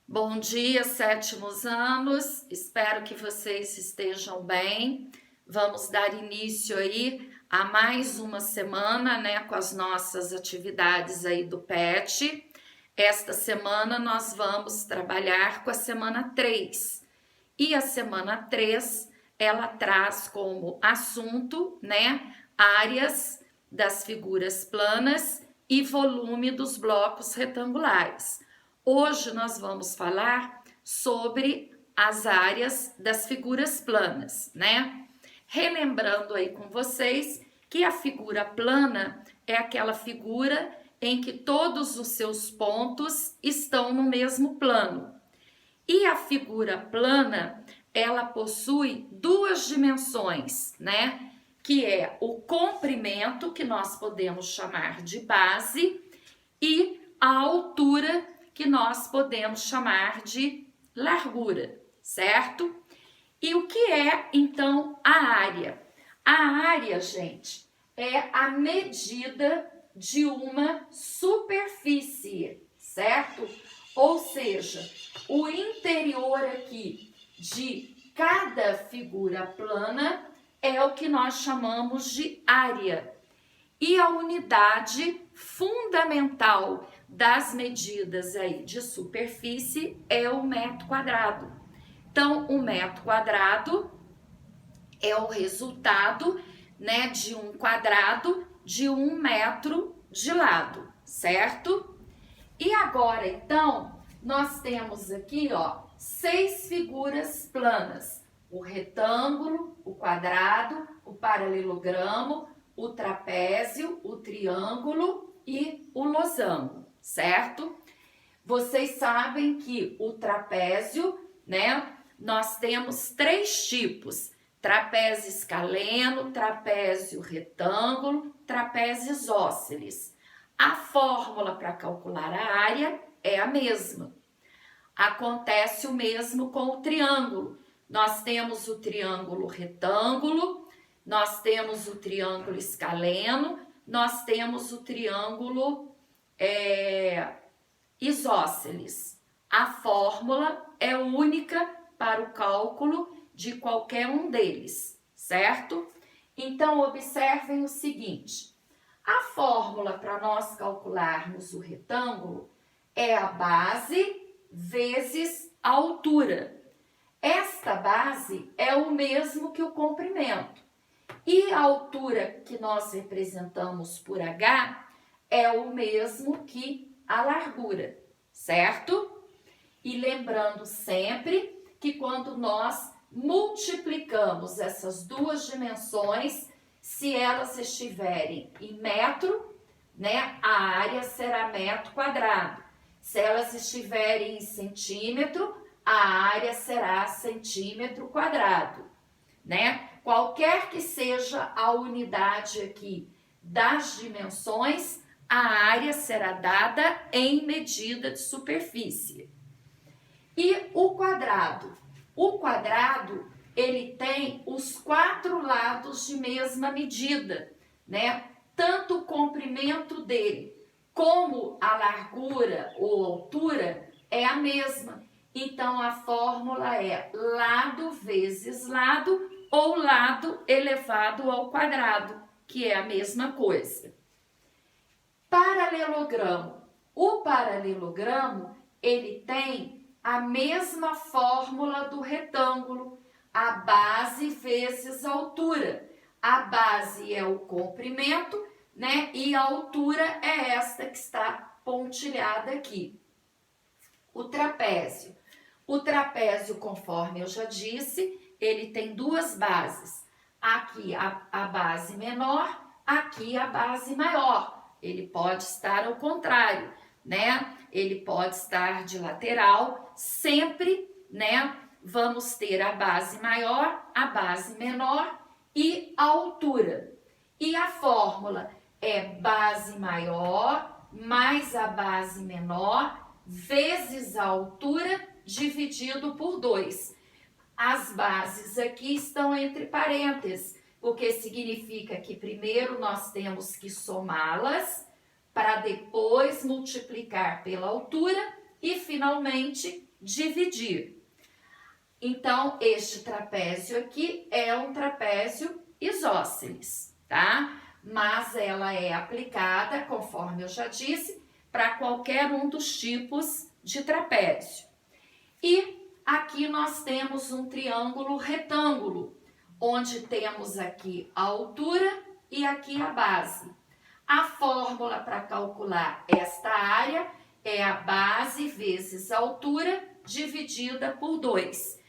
Bom dia, sétimos anos. Espero que vocês estejam bem. Vamos dar início aí a mais uma semana, né, com as nossas atividades aí do PET. Esta semana nós vamos trabalhar com a semana 3. E a semana 3, ela traz como assunto, né, áreas das figuras planas e volume dos blocos retangulares. Hoje nós vamos falar sobre as áreas das figuras planas, né? Relembrando aí com vocês que a figura plana é aquela figura em que todos os seus pontos estão no mesmo plano. E a figura plana, ela possui duas dimensões, né? Que é o comprimento, que nós podemos chamar de base, e a altura, que nós podemos chamar de largura, certo? E o que é, então, a área? A área, gente, é a medida de uma superfície, certo? Ou seja, o interior aqui de cada figura plana é o que nós chamamos de área. E a unidade fundamental das medidas aí de superfície é o metro quadrado. Então, o metro quadrado é o resultado, né, de um quadrado de 1 metro de lado, certo? E agora, então, nós temos aqui, ó, 6 figuras planas: o retângulo, o quadrado, o paralelogramo, o trapézio, o triângulo e o losango, certo? Vocês sabem que o trapézio, né, nós temos 3 tipos: trapézio escaleno, trapézio retângulo, trapézio isósceles. A fórmula para calcular a área é a mesma. Acontece o mesmo com o triângulo. Nós temos o triângulo retângulo, nós temos o triângulo escaleno, nós temos o triângulo isósceles. A fórmula é única para o cálculo de qualquer um deles, certo? Então, observem o seguinte: a fórmula para nós calcularmos o retângulo é a base vezes a altura. Esta base é o mesmo que o comprimento. E a altura que nós representamos por H é o mesmo que a largura, certo? E lembrando sempre que quando nós multiplicamos essas duas dimensões, se elas estiverem em metro, né, a área será metro quadrado. Se elas estiverem em centímetro, a área será centímetro quadrado, né? Qualquer que seja a unidade aqui das dimensões, a área será dada em medida de superfície. E o quadrado? O quadrado, ele tem os 4 lados de mesma medida, né? Tanto o comprimento dele como a largura ou altura é a mesma. Então, a fórmula é lado vezes lado ou lado elevado ao quadrado, que é a mesma coisa. Paralelogramo. O paralelogramo, ele tem a mesma fórmula do retângulo, a base vezes a altura. A base é o comprimento, né? E a altura é esta que está pontilhada aqui. O trapézio. O trapézio, conforme eu já disse, ele tem 2 bases. Aqui a base menor, aqui a base maior. Ele pode estar ao contrário, né? Ele pode estar de lateral, sempre, né? Vamos ter a base maior, a base menor e a altura. E a fórmula é base maior mais a base menor vezes a altura dividido por 2. As bases aqui estão entre parênteses, porque significa que primeiro nós temos que somá-las para depois multiplicar pela altura e finalmente dividir. Então, este trapézio aqui é um trapézio isósceles, tá? Mas ela é aplicada, conforme eu já disse, para qualquer um dos tipos de trapézio. E aqui nós temos um triângulo retângulo, onde temos aqui a altura e aqui a base. A fórmula para calcular esta área é a base vezes a altura dividida por 2.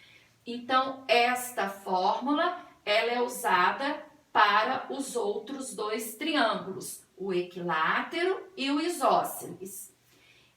Então, esta fórmula ela é usada para os outros dois triângulos, o equilátero e o isósceles.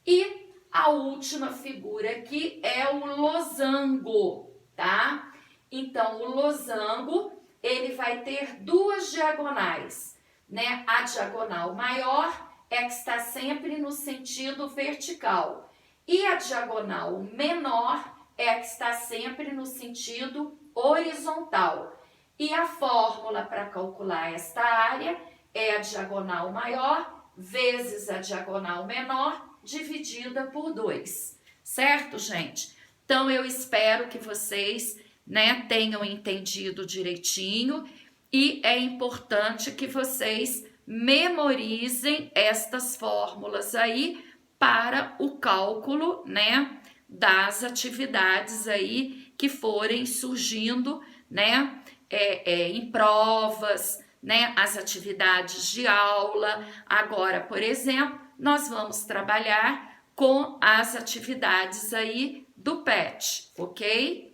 E a última figura aqui é o losango, tá? Então, o losango, ele vai ter duas diagonais, né? A diagonal maior é que está sempre no sentido vertical e a diagonal menor é que está sempre no sentido horizontal. E a fórmula para calcular esta área é a diagonal maior vezes a diagonal menor dividida por 2. Certo, gente? Então, eu espero que vocês, né, tenham entendido direitinho e é importante que vocês memorizem estas fórmulas aí para o cálculo, né, das atividades aí que forem surgindo, né, em provas, né, as atividades de aula. Agora, por exemplo, nós vamos trabalhar com as atividades aí do PET, ok?